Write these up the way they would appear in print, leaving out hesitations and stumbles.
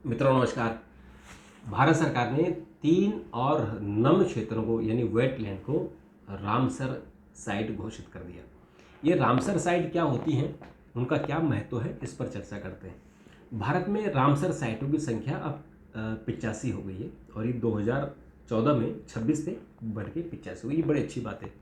मित्रों नमस्कार। भारत सरकार ने 3 और नम क्षेत्रों को यानी वेटलैंड को रामसर साइट घोषित कर दिया। ये रामसर साइट क्या होती हैं, उनका क्या महत्व है, इस पर चर्चा करते हैं। भारत में रामसर साइटों की संख्या अब 85 हो गई है और ये 2014 में 26 से बढ़ के 85 हुई। ये बड़ी अच्छी बात है।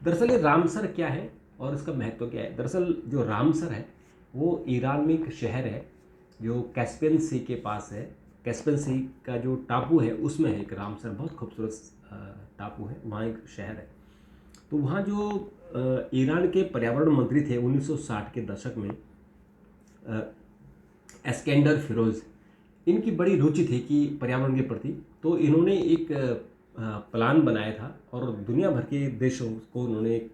दरअसल ये रामसर क्या है और इसका महत्व क्या है। दरअसल जो रामसर है वो ईरान में एक शहर है जो कैस्पियन सी के पास है। कैस्पियन सी का जो टापू है उसमें है एक रामसर, बहुत खूबसूरत टापू है, वहाँ एक शहर है। तो वहाँ जो ईरान के पर्यावरण मंत्री थे 1960 के दशक में, एस्केंडर फिरोज, इनकी बड़ी रुचि थी कि पर्यावरण के प्रति। तो इन्होंने एक प्लान बनाया था और दुनिया भर के देशों को उन्होंने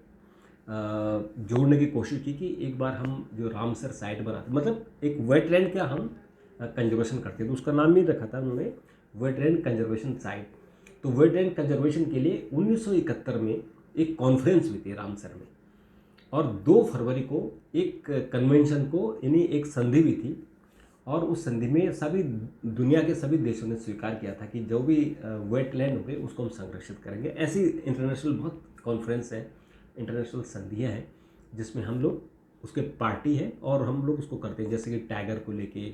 जोड़ने की कोशिश की कि एक बार हम जो रामसर साइट बनाते, मतलब एक वेटलैंड का हम कंजर्वेशन करते हैं। तो उसका नाम ही रखा था उन्होंने वेटलैंड कंजर्वेशन साइट। तो वेटलैंड कंजर्वेशन के लिए 1971 में एक कॉन्फ्रेंस हुई थी रामसर में और 2 फरवरी को एक कन्वेंशन को यानी एक संधि हुई थी और उस संधि में सभी दुनिया के सभी देशों ने स्वीकार किया था कि जो भी वेटलैंड होंगे उसको हम संरक्षित करेंगे। ऐसी इंटरनेशनल बहुत कॉन्फ्रेंस है, इंटरनेशनल संधियाँ हैं जिसमें हम लोग उसके पार्टी हैं और हम लोग उसको करते हैं, जैसे कि टाइगर को लेके,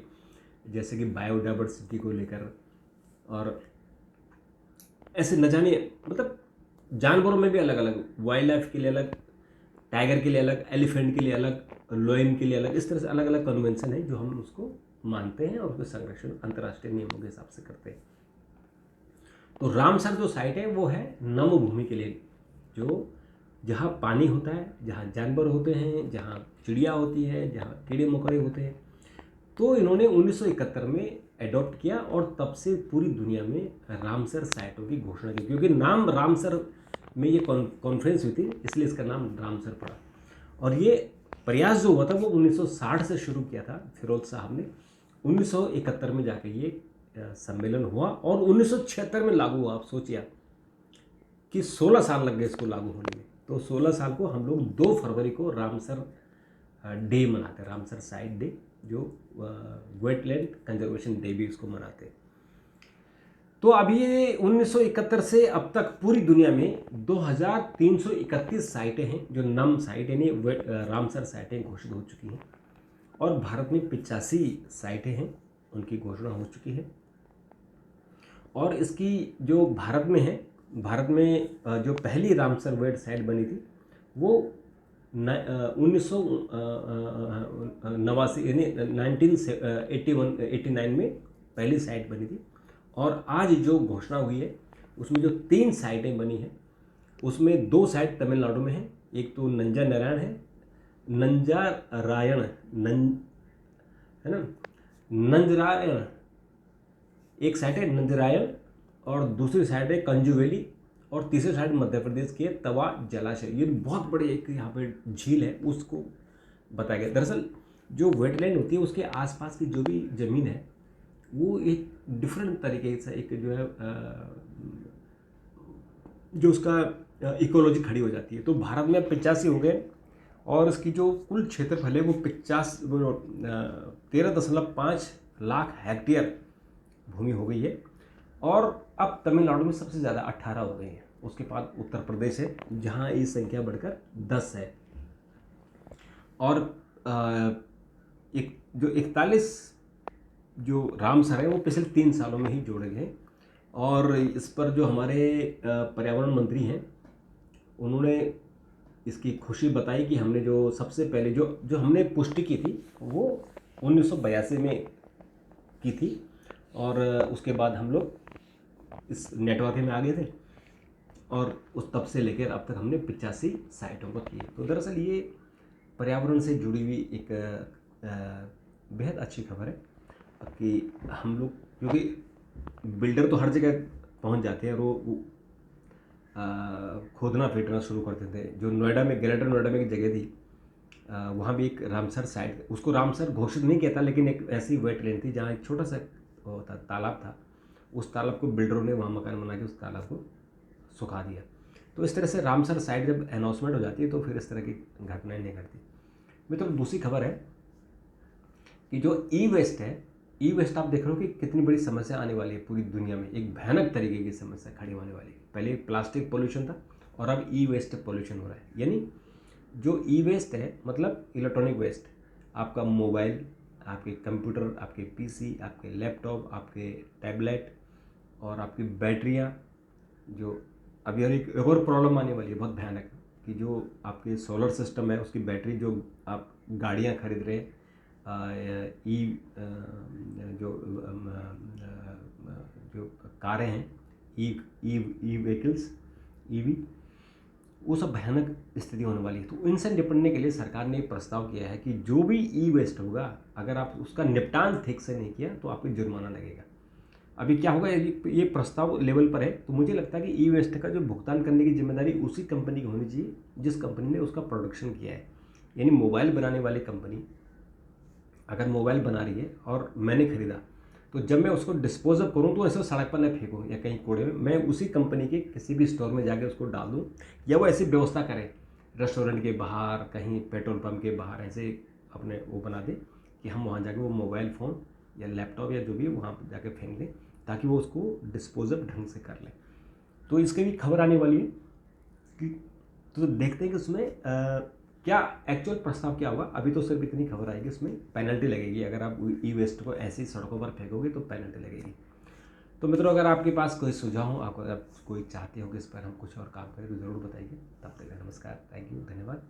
जैसे कि बायोडाइवर्सिटी को लेकर, और ऐसे न जाने मतलब जानवरों में भी अलग अलग, वाइल्ड लाइफ के लिए अलग, टाइगर के लिए अलग, एलिफेंट के लिए अलग, लोयन के लिए अलग, इस तरह से अलग अलग कन्वेंशन है जो हम उसको मानते हैं और उसका संरक्षण अंतर्राष्ट्रीय नियमों के हिसाब से करते हैं। तो रामसर जो साइट है वो है नम भूमि के लिए, जो जहाँ पानी होता है, जहाँ जानवर होते हैं, जहाँ चिड़िया होती है, जहाँ कीड़े मकोड़े होते हैं। तो इन्होंने 1971 में एडॉप्ट किया और तब से पूरी दुनिया में रामसर साइटों की घोषणा की, क्योंकि नाम रामसर में ये कॉन्फ्रेंस हुई थी इसलिए इसका नाम रामसर पड़ा। और ये प्रयास जो हुआ था वो 1960 से शुरू किया था फिरोज साहब ने। 1971 में जाके ये सम्मेलन हुआ और 1976 में लागू हुआ। आप सोचिए कि 16 साल लग गए इसको लागू होने में। तो 16 साल को हम लोग 2 फरवरी को रामसर डे मनाते हैं, रामसर साइट डे, जो वेटलैंड कंजर्वेशन डे भी इसको मनाते हैं। तो अभी ये 1971 से अब तक पूरी दुनिया में 2331 साइटें हैं जो नम साइट यानी रामसर साइटें घोषित हो चुकी हैं और भारत में 85 साइटें हैं, उनकी घोषणा हो चुकी है। और इसकी जो भारत में है, भारत में जो पहली रामसर वेट साइट बनी थी वो 1989 यानी 1989 में पहली साइट बनी थी। और आज जो घोषणा हुई है उसमें जो 3 साइटें बनी हैं उसमें 2 साइट तमिलनाडु में है, एक तो नंजा नारायण है, नंजारायण है ना, नंजरायण एक साइट है नंजरायण, और दूसरी साइड है कंजुवेली, और तीसरी साइड मध्य प्रदेश की है तवा जलाशय। ये बहुत बड़ी एक यहाँ पे झील है, उसको बताया गया। दरअसल जो वेटलैंड होती है उसके आसपास की जो भी ज़मीन है वो एक डिफरेंट तरीके से एक जो है जो उसका इकोलॉजी खड़ी हो जाती है। तो भारत में 85 हो गए और इसकी जो कुल क्षेत्रफल है वो 13.5 लाख हेक्टेयर भूमि हो गई है। और अब तमिलनाडु में सबसे ज़्यादा 18 हो गई हैं, उसके बाद उत्तर प्रदेश है जहाँ ये संख्या बढ़कर 10 है। और एक जो 41 जो रामसर है वो पिछले 3 सालों में ही जोड़े गए। और इस पर जो हमारे पर्यावरण मंत्री हैं उन्होंने इसकी खुशी बताई कि हमने जो सबसे पहले जो हमने पुष्टि की थी वो 1982 में की थी और उसके बाद हम लोग इस नेटवर्क में आ गए थे और उस तब से लेकर अब तक हमने 85 साइटों को की। तो दरअसल ये पर्यावरण से जुड़ी हुई एक बेहद अच्छी खबर है कि हम लोग, क्योंकि बिल्डर तो हर जगह पहुंच जाते हैं और वो खोदना फेंटना शुरू करते थे। जो नोएडा में, ग्रेटर नोएडा में एक जगह थी, वहाँ भी एक रामसर साइट, उसको रामसर घोषित नहीं किया था लेकिन एक ऐसी वेटलैंड थी जहाँ एक छोटा सा तालाब था। उस तालाब को बिल्डरों ने वहाँ मकान बना के उस तालाब को सुखा दिया। तो इस तरह से रामसर साइट जब अनाउंसमेंट हो जाती है तो फिर इस तरह की घटनाएं नहीं घटती। मित्रों, दूसरी खबर है कि जो ई वेस्ट है ई वेस्ट आप देख रहे हो कि कितनी बड़ी समस्या आने वाली है पूरी दुनिया में, एक भयानक तरीके की समस्या खड़ी होने वाली है। पहले प्लास्टिक पोल्यूशन था और अब ई वेस्ट पोल्यूशन हो रहा है। यानी जो ई वेस्ट है मतलब इलेक्ट्रॉनिक वेस्ट, आपका मोबाइल, आपके कंप्यूटर, आपके पीसी, आपके लैपटॉप, आपके टैबलेट और आपकी बैटरियाँ, जो अभी और एक और प्रॉब्लम आने वाली है बहुत भयानक, कि जो आपके सोलर सिस्टम है उसकी बैटरी, जो आप गाड़ियाँ खरीद रहे हैं, जो जो कारें हैं, ई ई ई व्हीकल्स, ईवी, वो सब भयानक स्थिति होने वाली है। तो इनसे निपटने के लिए सरकार ने एक प्रस्ताव किया है कि जो भी ई वेस्ट होगा, अगर आप उसका निपटान ठीक से नहीं किया तो आपको जुर्माना लगेगा। अभी क्या होगा, ये प्रस्ताव लेवल पर है, तो मुझे लगता है कि ई वेस्ट का जो भुगतान करने की जिम्मेदारी उसी कंपनी की होनी चाहिए जिस कंपनी ने उसका प्रोडक्शन किया है। यानी मोबाइल बनाने वाली कंपनी अगर मोबाइल बना रही है और मैंने खरीदा, तो जब मैं उसको डिस्पोज अप करूँ तो ऐसे सड़क पर न फेंकूँ या कहीं कूड़े में, मैं उसी कंपनी के किसी भी स्टोर में जाके उसको डाल दूँ, या वो ऐसी व्यवस्था करें रेस्टोरेंट के बाहर, कहीं पेट्रोल पंप के बाहर ऐसे अपने वो बना दे कि हम वहाँ जाके वो मोबाइल फ़ोन या लैपटॉप या जो भी वहाँ पर जाके फेंक दें, ताकि वो उसको डिस्पोज अप ढंग से कर लें। तो इसकी भी खबर आने वाली है कि, तो देखते हैं कि उसमें क्या एक्चुअल प्रस्ताव क्या होगा। अभी तो सिर्फ इतनी खबर आएगी, इसमें पेनल्टी लगेगी, अगर आप ई वेस्ट को ऐसी सड़कों पर फेंकोगे तो पेनल्टी लगेगी। तो मित्रों, अगर आपके पास कोई सुझाव हो, आप कोई चाहते हो कि इस पर हम कुछ और काम करें, तो ज़रूर बताइए। तब तक नमस्कार, थैंक यू, धन्यवाद।